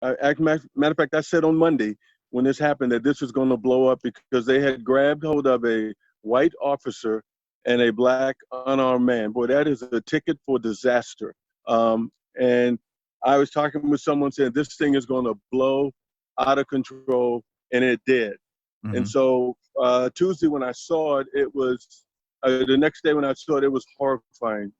Matter of fact, I said on Monday when this happened that this was going to blow up because they had grabbed hold of a white officer and a black unarmed man. Boy, that is a ticket for disaster. And I was talking with someone saying this thing is going to blow out of control, and it did. Mm-hmm. And so Tuesday when I saw it, it was the next day when I saw it, it was horrifying.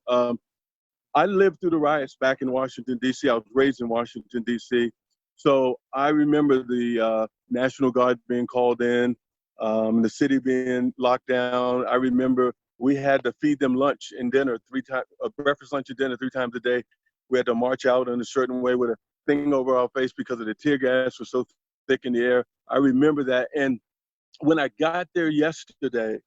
I lived through the riots back in Washington, D.C. I was raised in Washington, D.C. So I remember the National Guard being called in, the city being locked down. I remember we had to feed them lunch and dinner breakfast, lunch, and dinner 3 times a day. We had to march out in a certain way with a thing over our face because of the tear gas was so thick in the air. I remember that. And when I got there yesterday,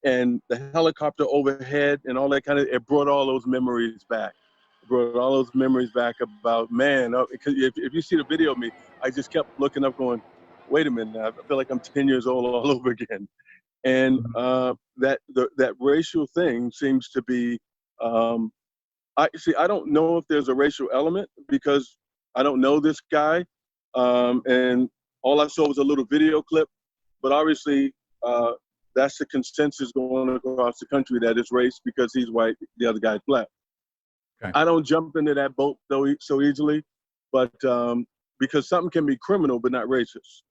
and the helicopter overhead and all that it brought all those memories back. It brought all those memories back about, man, if you see the video of me, I just kept looking up going, wait a minute, I feel like I'm 10 years old all over again. And that racial thing seems to be, I don't know if there's a racial element because I don't know this guy. And all I saw was a little video clip, but obviously, that's the consensus going across the country that it's race because he's white, the other guy's black. Okay. I don't jump into that boat so easily, but because something can be criminal but not racist.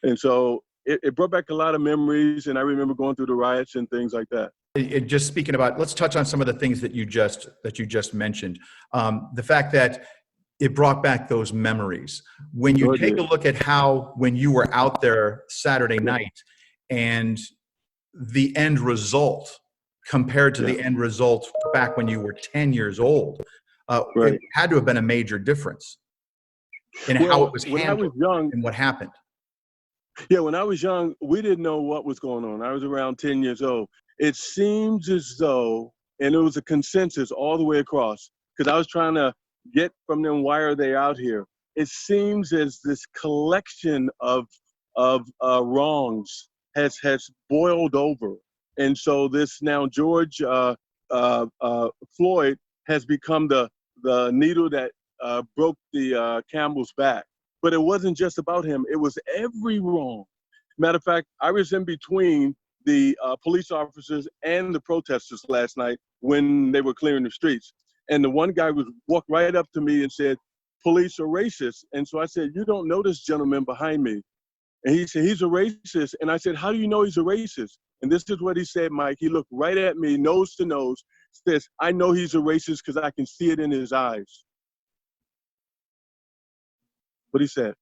And so it brought back a lot of memories, and I remember going through the riots and things like that. Just speaking about, let's touch on some of the things that you just mentioned. The fact that it brought back those memories. When you take a look at when you were out there Saturday night and the end result compared to the end result back when you were 10 years old, it had to have been a major difference in how it was handled and what happened. Yeah, when I was young, we didn't know what was going on. I was around 10 years old. It seems as though, and it was a consensus all the way across, because I was trying to get from them, why are they out here? It seems as this collection of wrongs has boiled over. And so this now George Floyd has become the needle that broke the camel's back. But it wasn't just about him. It was every wrong. Matter of fact, I was in between the police officers and the protesters last night when they were clearing the streets. And the one guy walked right up to me and said, police are racist. And so I said, you don't know this gentleman behind me. And he said, he's a racist. And I said, how do you know he's a racist? And this is what he said, Mike. He looked right at me, nose to nose, says, I know he's a racist because I can see it in his eyes. What he said,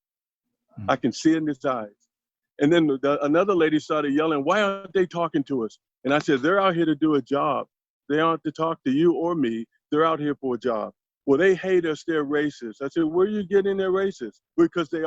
I can see it in his eyes. And then another lady started yelling, why aren't they talking to us? And I said, they're out here to do a job. They aren't to talk to you or me. They're out here for a job. Well, they hate us. They're racist. I said, where are you getting their racist? Because they're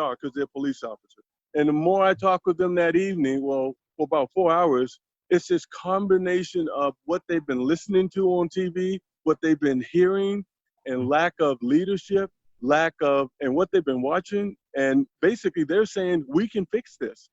police officers. And the more I talked with them that evening, well, for about 4 hours, it's this combination of what they've been listening to on TV, what they've been hearing, and lack of leadership, and what they've been watching. And basically they're saying, we can fix this.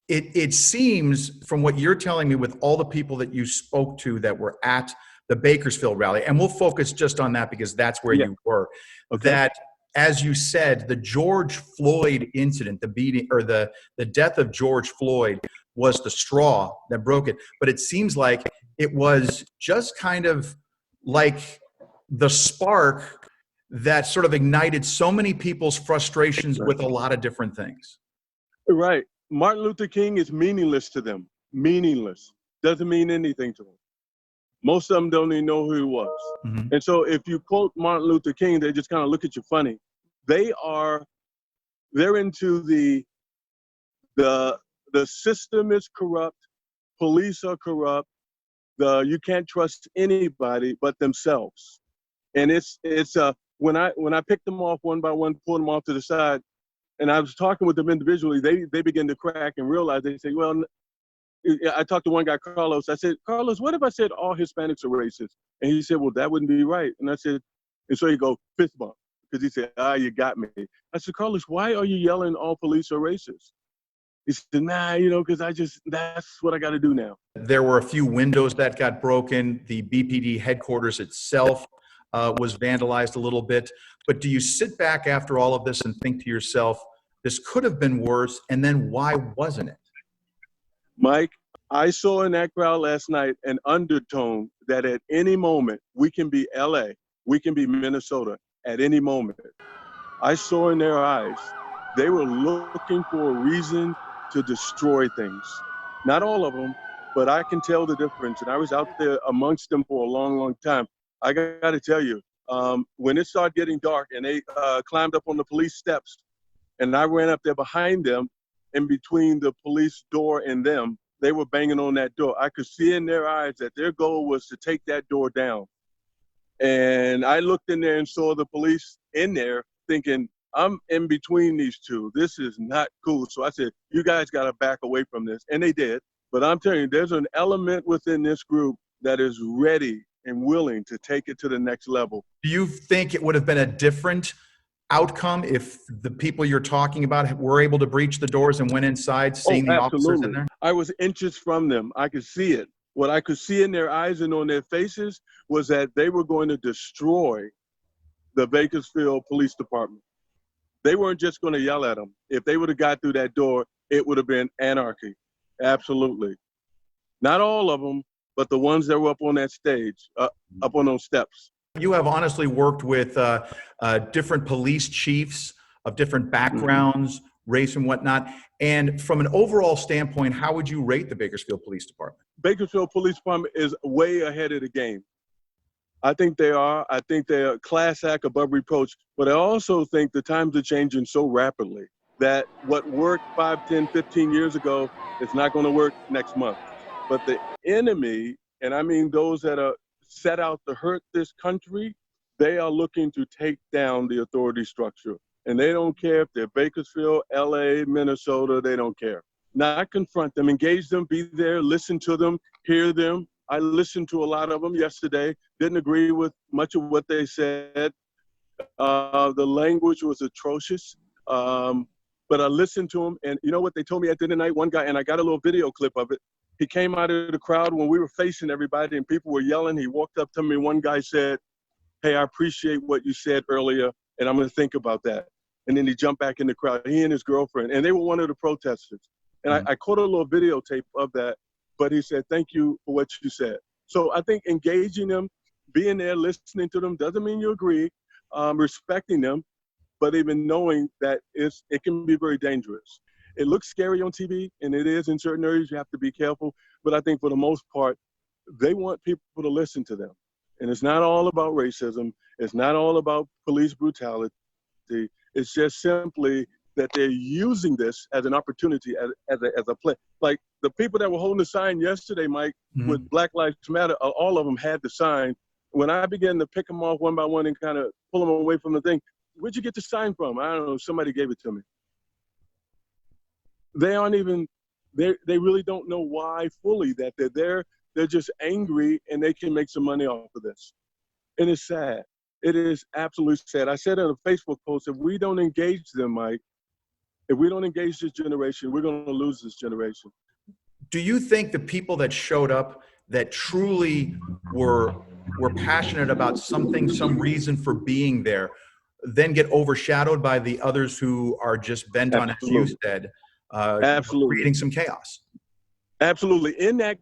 It seems from what you're telling me with all the people that you spoke to that were at the Bakersfield rally, and we'll focus just on that because that's where you were, that, as you said, the George Floyd incident, the beating or the death of George Floyd was the straw that broke it. But it seems like it was just kind of like the spark that sort of ignited so many people's frustrations with a lot of different things. Right. Martin Luther King is meaningless to them. Meaningless. Doesn't mean anything to them. Most of them don't even know who he was. Mm-hmm. And so if you quote Martin Luther King, they just kind of look at you funny. They're into the system is corrupt, police are corrupt, you can't trust anybody but themselves. And it's when I picked them off one by one, pulled them off to the side, and I was talking with them individually, they begin to crack and realize, they say, well, I talked to one guy, Carlos. I said, Carlos, what if I said all Hispanics are racist? And he said, well, that wouldn't be right. And I said, and so he go, fist bump, because he said, you got me. I said, Carlos, why are you yelling all police are racist? He said, nah, because that's what I got to do now. There were a few windows that got broken. The BPD headquarters itself was vandalized a little bit. But do you sit back after all of this and think to yourself, this could have been worse, and then why wasn't it? Mike, I saw in that crowd last night an undertone that at any moment we can be LA, we can be Minnesota at any moment. I saw in their eyes, they were looking for a reason to destroy things. Not all of them, but I can tell the difference. And I was out there amongst them for a long, long time. I got to tell you, when it started getting dark and they climbed up on the police steps, and I ran up there behind them, in between the police door and them, they were banging on that door. I could see in their eyes that their goal was to take that door down. And I looked in there and saw the police in there thinking, I'm in between these two. This is not cool. So I said, you guys got to back away from this. And they did. But I'm telling you, there's an element within this group that is ready and willing to take it to the next level. Do you think it would have been a different outcome if the people you're talking about were able to breach the doors and went inside, seeing the officers in there? I was inches from them. I could see it. What I could see in their eyes and on their faces was that they were going to destroy the Bakersfield Police Department. They weren't just going to yell at them. If they would have got through that door, it would have been anarchy. Absolutely. Not all of them, but the ones that were up on that stage, up on those steps. You have honestly worked with different police chiefs of different backgrounds, race and whatnot. And from an overall standpoint, how would you rate the Bakersfield Police Department? Bakersfield Police Department is way ahead of the game. I think they are. I think they're a class act above reproach. But I also think the times are changing so rapidly that what worked 5, 10, 15 years ago is not going to work next month. But the enemy, and I mean those that are set out to hurt this country, they are looking to take down the authority structure. And they don't care if they're Bakersfield, LA, Minnesota, they don't care. Not confront them, engage them, be there, listen to them, hear them. I listened to a lot of them yesterday, didn't agree with much of what they said. The language was atrocious, but I listened to them. And you know what they told me at the end of the night? One guy, and I got a little video clip of it, he came out of the crowd when we were facing everybody and people were yelling. He walked up to me. One guy said, "Hey, I appreciate what you said earlier, and I'm going to think about that." And then he jumped back in the crowd, he and his girlfriend, and they were one of the protesters. And I caught a little videotape of that, but he said, "Thank you for what you said." So I think engaging them, being there, listening to them, doesn't mean you agree, respecting them, but even knowing that it can be very dangerous. It looks scary on TV, and it is in certain areas. You have to be careful. But I think for the most part, they want people to listen to them. And it's not all about racism. It's not all about police brutality. It's just simply that they're using this as an opportunity, as a play. Like the people that were holding the sign yesterday, Mike, with Black Lives Matter, all of them had the sign. When I began to pick them off one by one and kind of pull them away from the thing, where'd you get the sign from? I don't know. Somebody gave it to me. They aren't even, they really don't know why fully that they're there. They're just angry and they can make some money off of this. And it's sad. It is absolutely sad. I said in a Facebook post, if we don't engage them, Mike, if we don't engage this generation, we're going to lose this generation. Do you think the people that showed up that truly were passionate about something, some reason for being there, then get overshadowed by the others who are just bent on, as you said, creating some chaos? Absolutely. In that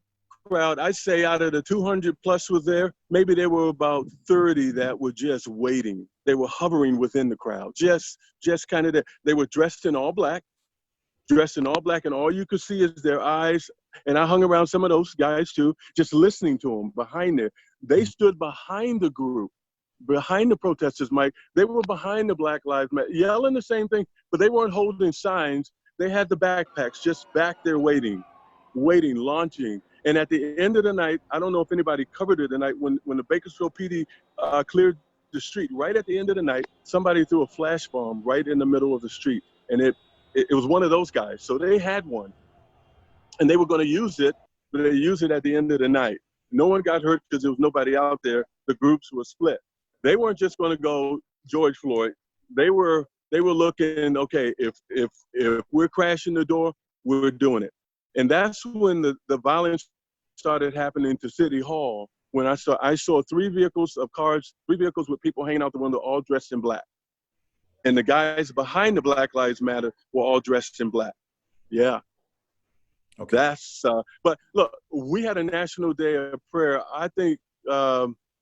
crowd, I'd say out of the 200 plus was there, maybe there were about 30 that were just waiting. They were hovering within the crowd, just kind of there. They were dressed in all black, and all you could see is their eyes. And I hung around some of those guys too, just listening to them behind there. They stood behind the group, behind the protesters, Mike. They were behind the Black Lives Matter, yelling the same thing, but they weren't holding signs. They had the backpacks just back there waiting, launching. And at the end of the night, I don't know if anybody covered it tonight, when the Bakersfield PD cleared the street, right at the end of the night, somebody threw a flash bomb right in the middle of the street. And it was one of those guys. So they had one. And they were going to use it, but they used it at the end of the night. No one got hurt because there was nobody out there. The groups were split. They weren't just going to go George Floyd. They were looking, okay, if we're crashing the door, we're doing it. And that's when the violence started happening to City Hall, when I saw 3 vehicles with people hanging out the window, all dressed in black. And the guys behind the Black Lives Matter were all dressed in black. Yeah. Okay. But look, we had a national day of prayer. I think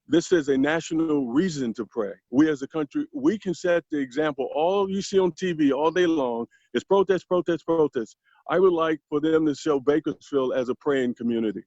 this is a national reason to pray. We as a country, we can set the example. All you see on TV all day long is protest, protest, protest. I would like for them to show Bakersfield as a praying community.